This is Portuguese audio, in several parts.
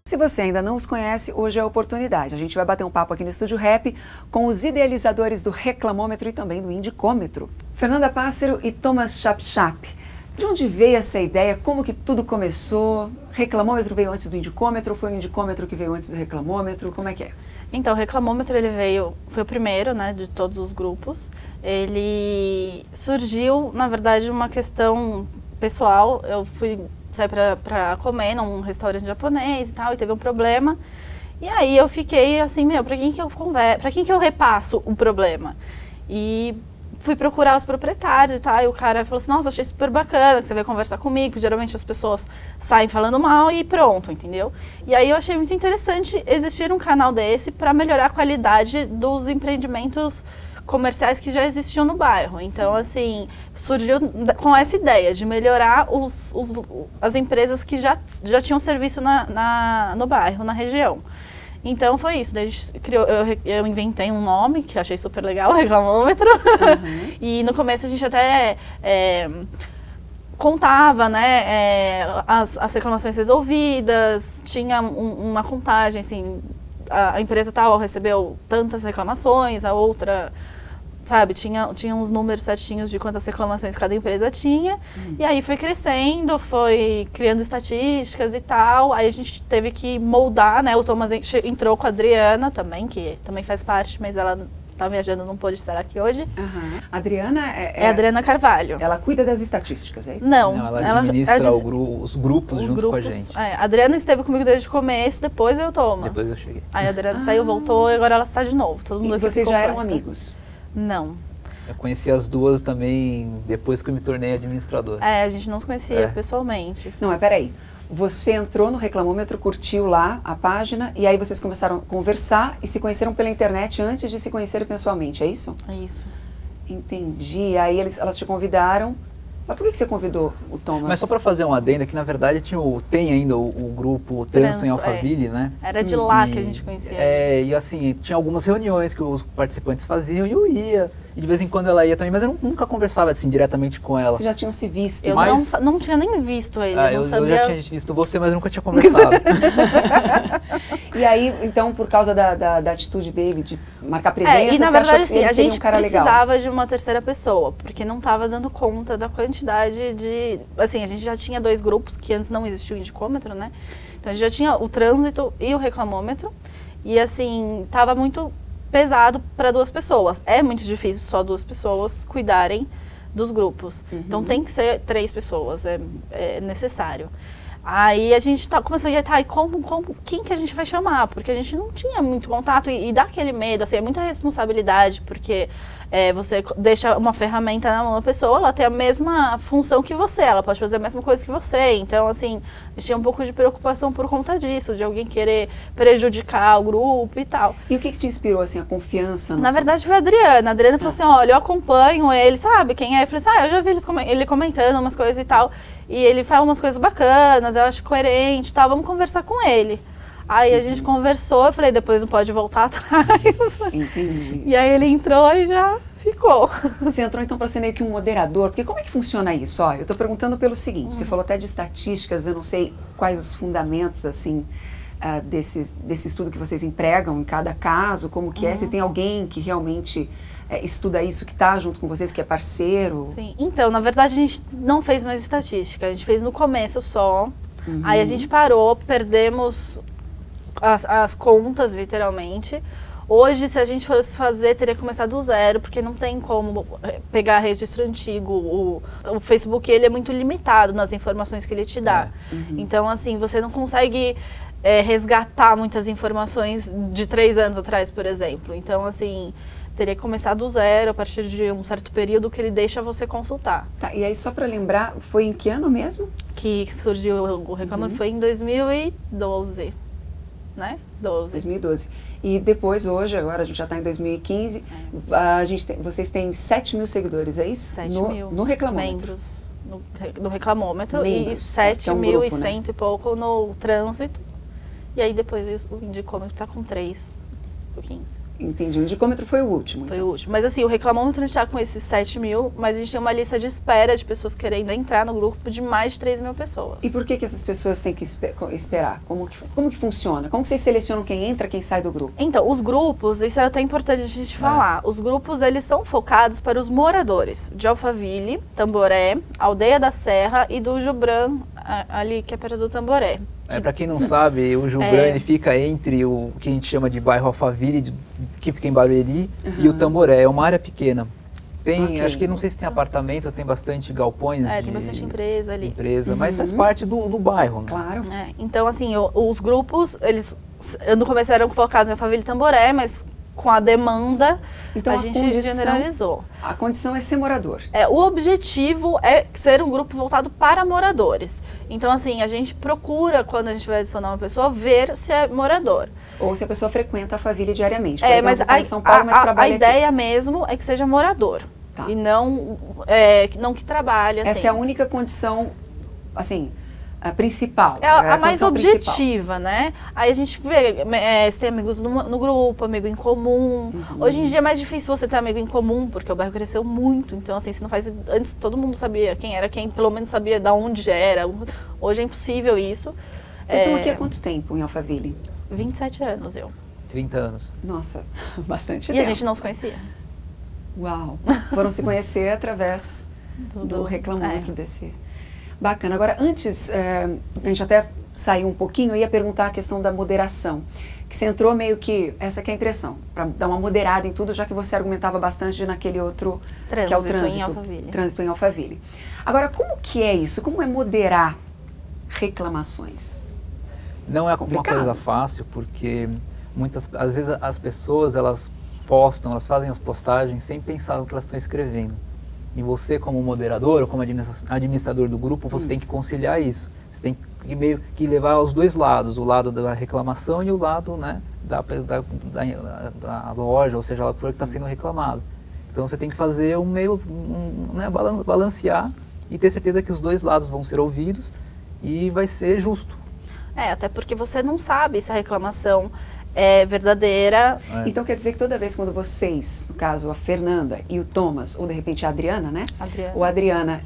Se você ainda não os conhece, hoje é a oportunidade. A gente vai bater um papo aqui no Estúdio Rap com os idealizadores do Reclamômetro e também do Indicômetro. Fernanda Pássaro e Thomas Chap. De onde veio essa ideia? Como que tudo começou? Reclamômetro veio antes do Indicômetro? Foi o Indicômetro que veio antes do Reclamômetro? Como é que é? Então, o Reclamômetro foi o primeiro, né, de todos os grupos. Ele surgiu, na verdade, uma questão pessoal. Eu fui sair pra comer num restaurante japonês e tal, e teve um problema. E aí eu fiquei assim, pra quem que eu converso, pra quem que eu repasso o problema? E fui procurar os proprietários e tal, e o cara falou assim, nossa, achei super bacana que você veio conversar comigo, porque geralmente as pessoas saem falando mal e pronto, entendeu? E aí eu achei muito interessante existir um canal desse para melhorar a qualidade dos empreendimentos comerciais que já existiam no bairro. Então, assim, surgiu com essa ideia de melhorar as empresas que já tinham serviço no bairro, na região. Então foi isso, daí a gente criou, eu inventei um nome que achei super legal, o Reclamômetro. Uhum. E no começo a gente até contava, né, as reclamações resolvidas, tinha uma contagem, assim, a empresa tal recebeu tantas reclamações, a outra, sabe, tinha uns números certinhos de quantas reclamações cada empresa tinha. E aí foi crescendo, foi criando estatísticas e tal. Aí a gente teve que moldar, né? O Thomas entrou com a Adriana também, que também faz parte, mas ela tá viajando, não pôde estar aqui hoje. Uhum. A Adriana é a Adriana Carvalho. Ela cuida das estatísticas, é isso? Não, ela administra os grupos junto com a gente. A Adriana esteve comigo desde o começo, depois eu Thomas. Depois eu cheguei. Aí a Adriana saiu, voltou e agora ela está de novo. Todo mundo e vocês já eram amigos? Não. Eu conheci as duas também depois que eu me tornei administrador. A gente não se conhecia pessoalmente. Não, mas peraí. Você entrou no Reclamômetro, curtiu lá a página e aí vocês começaram a conversar e se conheceram pela internet antes de se conhecerem pessoalmente, é isso? É isso. Entendi. Aí elas te convidaram. Mas por que você convidou o Thomas? Mas só para fazer um adendo, que na verdade tem ainda o grupo Trânsito em Alphaville, né? Era de lá que a gente conhecia. E assim, tinha algumas reuniões que os participantes faziam e eu ia. E de vez em quando ela ia também, mas eu nunca conversava assim diretamente com ela. Vocês já tinham se visto? Eu não tinha nem visto ele, eu já tinha visto você, mas nunca tinha conversado. E aí, então, por causa da atitude dele, de marcar presença, e na verdade, sim, a gente precisava de uma terceira pessoa, porque não estava dando conta da quantidade de... Assim, a gente já tinha 2 grupos, que antes não existia o Indicômetro, né? Então a gente já tinha o Trânsito e o Reclamômetro, e assim, estava muito pesado para 2 pessoas. É muito difícil só 2 pessoas cuidarem dos grupos. Uhum. Então tem que ser 3 pessoas, é necessário. Aí a gente começou a ir, quem que a gente vai chamar? Porque a gente não tinha muito contato e dá aquele medo, assim, é muita responsabilidade, porque você deixa uma ferramenta na mão da pessoa, ela tem a mesma função que você, ela pode fazer a mesma coisa que você. Então, assim, a gente tinha um pouco de preocupação por conta disso, de alguém querer prejudicar o grupo e tal. E o que te inspirou, assim, a confiança? Na verdade, foi a Adriana. A Adriana falou assim, olha, eu acompanho ele, sabe quem é? Eu falei assim, eu já vi ele comentando umas coisas e tal. E ele fala umas coisas bacanas, eu acho coerente e tal, vamos conversar com ele. Aí a gente conversou, eu falei, depois não pode voltar atrás. Entendi. E aí ele entrou e já ficou. Você entrou então para ser meio que um moderador, porque como é que funciona isso? Ó, eu estou perguntando pelo seguinte, você falou até de estatísticas, eu não sei quais os fundamentos, assim, desse estudo que vocês empregam em cada caso, como que é, se tem alguém que realmente estuda isso, que está junto com vocês, que é parceiro. Sim, então, na verdade a gente não fez mais estatística, a gente fez no começo só, aí a gente parou, perdemos as contas, literalmente. Hoje, se a gente fosse fazer, teria que começar do zero, porque não tem como pegar registro antigo. O Facebook, ele é muito limitado nas informações que ele te dá. Então, assim, você não consegue resgatar muitas informações de 3 anos atrás, por exemplo. Então, assim, teria que começar do zero, a partir de um certo período que ele deixa você consultar. Tá, e aí, só para lembrar, foi em que ano mesmo? Que surgiu o Reclamômetro, foi em 2012. Né? 2012. E depois, hoje, agora a gente já está em 2015, vocês têm 7 mil seguidores, é isso? 7 mil. No Reclamômetro. Membros no Reclamômetro. Membros, e 7.100 né? e pouco no Trânsito. E aí depois o Indicômetro está com 3 por 15. Entendi. O indicômetro foi o último. Foi o último. Mas assim, o reclamômetro a gente está com esses 7 mil, mas a gente tem uma lista de espera de pessoas querendo entrar no grupo de mais de 3 mil pessoas. E por que essas pessoas têm que esperar? Como que funciona? Como que vocês selecionam quem entra, quem sai do grupo? Então, os grupos, isso é até importante a gente falar, os grupos eles são focados para os moradores de Alphaville, Tamboré, Aldeia da Serra e do Jubran, ali que é perto do Tamboré. Para quem não sabe, o Jubran ele fica entre o que a gente chama de bairro Alphaville, que fica em Barueri, e o Tamboré. É uma área pequena. Tem, acho que não sei se tem apartamento, tem bastante galpões. Tem bastante empresa ali. Mas faz parte do bairro, né? Claro. Então, assim, os grupos, eles no começo eram focados em Alphaville e Tamboré, mas com a demanda, então, a gente generalizou. A condição é ser morador. O objetivo é ser um grupo voltado para moradores. Então, assim, a gente procura, quando a gente vai adicionar uma pessoa, ver se é morador. Ou se a pessoa frequenta a Alphaville diariamente. Por exemplo, mas em São Paulo, mas trabalha a ideia mesmo é que seja morador. Tá. E não que trabalhe, assim. Essa é a única condição, assim, a principal. A mais objetiva, né? Aí a gente vê se tem amigos no grupo, amigo em comum. Hoje em dia é mais difícil você ter amigo em comum, porque o bairro cresceu muito. Então, assim, se não faz... Antes todo mundo sabia quem era quem, pelo menos sabia de onde era. Hoje é impossível isso. Vocês estão aqui há quanto tempo em Alphaville? 27 anos, 30 anos. Nossa, bastante tempo. E a gente não se conhecia. Uau! Foram se conhecer através do reclamômetro desse... Bacana. Agora, antes, a gente até saiu um pouquinho, eu ia perguntar a questão da moderação, que você entrou meio que, essa que é a impressão, para dar uma moderada em tudo, já que você argumentava bastante naquele outro, que é o trânsito em Alphaville. Agora, como que é isso? Como é moderar reclamações? Não é uma coisa fácil, porque às vezes as pessoas, elas postam, elas fazem as postagens sem pensar no que elas estão escrevendo. E você, como moderador ou como administrador do grupo, você tem que conciliar isso. Você tem que meio que levar os dois lados, o lado da reclamação e o lado, né, da loja, ou seja lá o que for que está sendo reclamado. Então você tem que fazer balancear e ter certeza que os dois lados vão ser ouvidos e vai ser justo. Até porque você não sabe se a reclamação é verdadeira. Então quer dizer que toda vez quando vocês, no caso a Fernanda e o Thomas, ou de repente a Adriana, né? Ou a Adriana,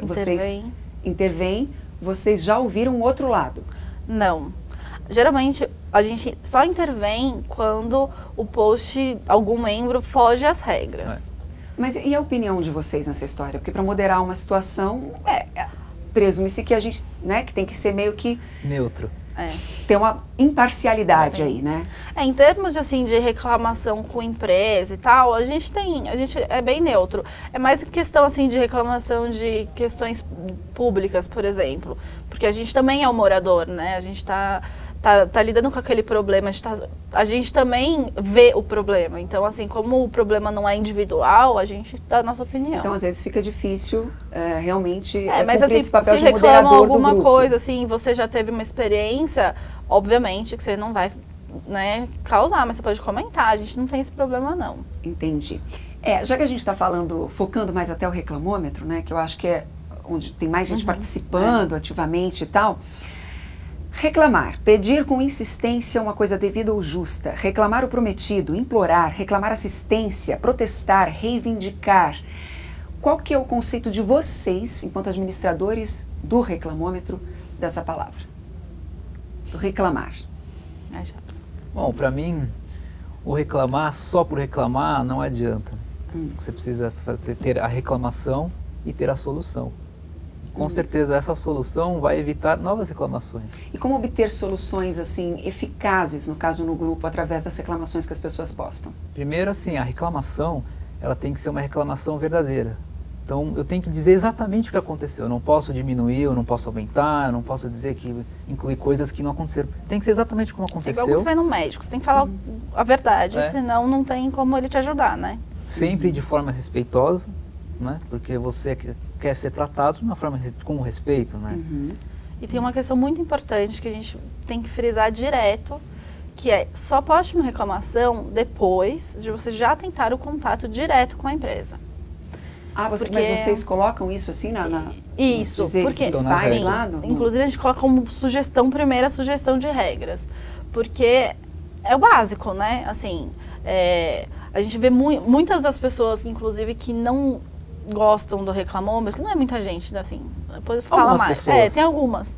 vocês intervêm, vocês já ouviram o outro lado? Não. Geralmente a gente só intervém quando o post, algum membro, foge às regras. Mas e a opinião de vocês nessa história? Porque para moderar uma situação, presume-se que a gente, né, que tem que ser meio que... neutro. Tem uma imparcialidade aí, né? Em termos de, assim, de reclamação com empresa e tal, a gente é bem neutro. É mais questão assim de reclamação de questões públicas, por exemplo. Porque a gente também é um morador, né? A gente tá lidando com aquele problema, a gente também vê o problema. Então, assim, como o problema não é individual, a gente dá a nossa opinião. Então, às vezes fica difícil realmente mas, cumprir assim, esse papel se de moderador reclamam alguma do grupo. coisa, assim, você já teve uma experiência, obviamente que você não vai, né, causar, mas você pode comentar, a gente não tem esse problema, não. Entendi. Já que a gente está focando mais até o reclamômetro, né, que eu acho que é onde tem mais gente participando ativamente e tal... Reclamar, pedir com insistência uma coisa devida ou justa, reclamar o prometido, implorar, reclamar assistência, protestar, reivindicar. Qual que é o conceito de vocês, enquanto administradores do reclamômetro, dessa palavra? Do reclamar. Bom, para mim, o reclamar só por reclamar não adianta. Você precisa ter a reclamação e ter a solução. Com certeza essa solução vai evitar novas reclamações. E como obter soluções assim eficazes, no caso no grupo, através das reclamações que as pessoas postam? Primeiro, assim, a reclamação, ela tem que ser uma reclamação verdadeira. Então, eu tenho que dizer exatamente o que aconteceu. Eu não posso diminuir, eu não posso aumentar, eu não posso dizer que incluir coisas que não aconteceram. Tem que ser exatamente como aconteceu. Igual você vai no médico, você tem que falar a verdade, senão não tem como ele te ajudar, né? Sempre de forma respeitosa, né? Porque você quer ser tratado de uma forma com respeito, né? E tem uma questão muito importante que a gente tem que frisar direto, que é, só poste uma reclamação depois de você já tentar o contato direto com a empresa. Mas vocês colocam isso assim Isso, porque inclusive a gente coloca como sugestão, primeira sugestão de regras, porque é o básico, né? Assim, A gente vê muitas das pessoas, inclusive, que não gostam do reclamômetro, que não é muita gente, né, assim, depois fala algumas mais. Pessoas. Tem algumas.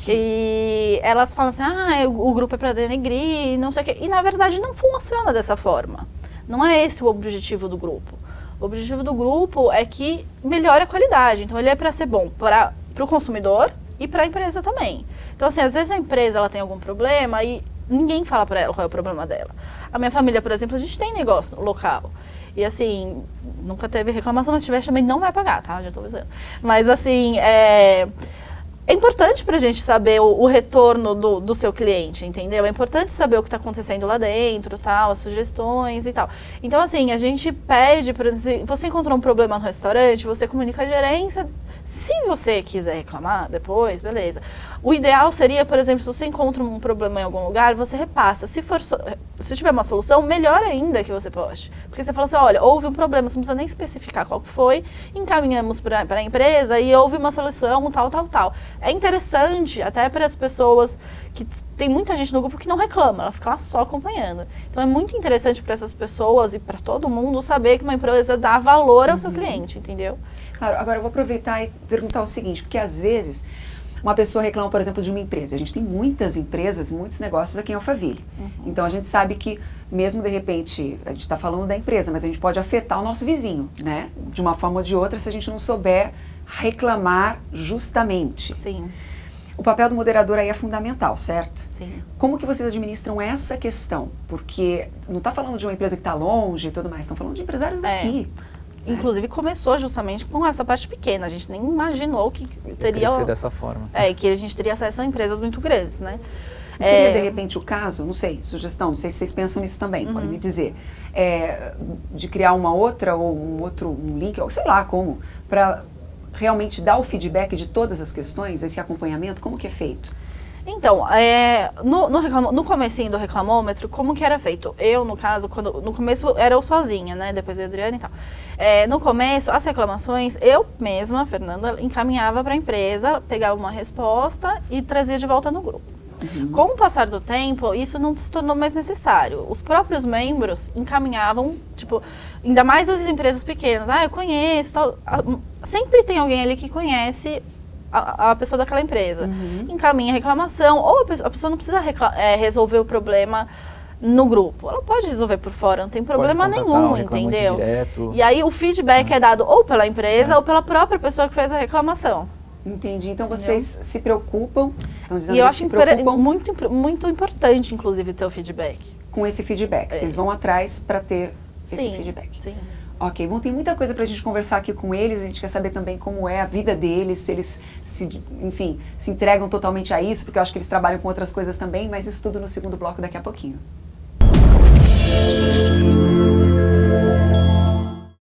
E elas falam assim, o grupo é para denegrir, não sei o quê. E na verdade não funciona dessa forma. Não é esse o objetivo do grupo. O objetivo do grupo é que melhore a qualidade. Então ele é para ser bom para o consumidor e para a empresa também. Então assim, às vezes a empresa ela tem algum problema e ninguém fala para ela qual é o problema dela. A minha família, por exemplo, a gente tem negócio local. E assim, nunca teve reclamação, mas se tiver também não vai pagar, tá? Já tô avisando. Mas assim, é importante pra gente saber o retorno do seu cliente, entendeu? É importante saber o que está acontecendo lá dentro, tal, as sugestões e tal. Então assim, a gente pede, por exemplo, se você encontrou um problema no restaurante, você comunica a gerência. Se você quiser reclamar depois, beleza. O ideal seria, por exemplo, se você encontra um problema em algum lugar, você repassa. Se tiver uma solução, melhor ainda que você poste. Porque você fala assim, olha, houve um problema, você não precisa nem especificar qual que foi, encaminhamos para a empresa e houve uma solução, tal, tal, tal. É interessante até para as pessoas que tem muita gente no grupo que não reclama, ela fica lá só acompanhando. Então é muito interessante para essas pessoas e para todo mundo saber que uma empresa dá valor ao seu cliente, entendeu? Claro, agora eu vou aproveitar e perguntar o seguinte, porque às vezes uma pessoa reclama, por exemplo, de uma empresa. A gente tem muitas empresas, muitos negócios aqui em Alphaville. Então a gente sabe que mesmo de repente, a gente está falando da empresa, mas a gente pode afetar o nosso vizinho, né? De uma forma ou de outra, se a gente não souber reclamar justamente. Sim. O papel do moderador aí é fundamental, certo? Sim. Como que vocês administram essa questão? Porque não está falando de uma empresa que está longe e tudo mais, estão falando de empresários daqui. Inclusive começou justamente com essa parte pequena, a gente nem imaginou que teria... Crescer dessa forma. Que a gente teria acesso a empresas muito grandes, né? Seria de repente o caso, não sei, sugestão, não sei se vocês pensam nisso também, podem me dizer, de criar uma outra ou um link, ou sei lá como, para realmente dar o feedback de todas as questões, esse acompanhamento, como que é feito? Então, no comecinho do reclamômetro, como que era feito? Eu, no caso, no começo era eu sozinha, né? Depois a Adriana e tal. No começo, as reclamações, eu mesma, Fernanda, encaminhava para a empresa, pegava uma resposta e trazia de volta no grupo. Com o passar do tempo, isso não se tornou mais necessário. Os próprios membros encaminhavam, tipo, ainda mais as empresas pequenas. Eu conheço, tal. Sempre tem alguém ali que conhece a pessoa daquela empresa. Encaminha a reclamação, ou a pessoa não precisa resolver o problema no grupo. Ela pode resolver por fora, não tem problema nenhum, entendeu? Direto. E aí o feedback é dado ou pela empresa ou pela própria pessoa que fez a reclamação. Entendi. Então vocês se preocupam, estão dizendo e eu que acho se preocupam muito importante, inclusive, ter o feedback. com esse feedback. Vocês vão atrás para ter esse feedback. Sim. Ok, bom, tem muita coisa pra gente conversar aqui com eles, a gente quer saber também como é a vida deles, se eles, enfim, se entregam totalmente a isso, porque eu acho que eles trabalham com outras coisas também, mas isso tudo no segundo bloco daqui a pouquinho.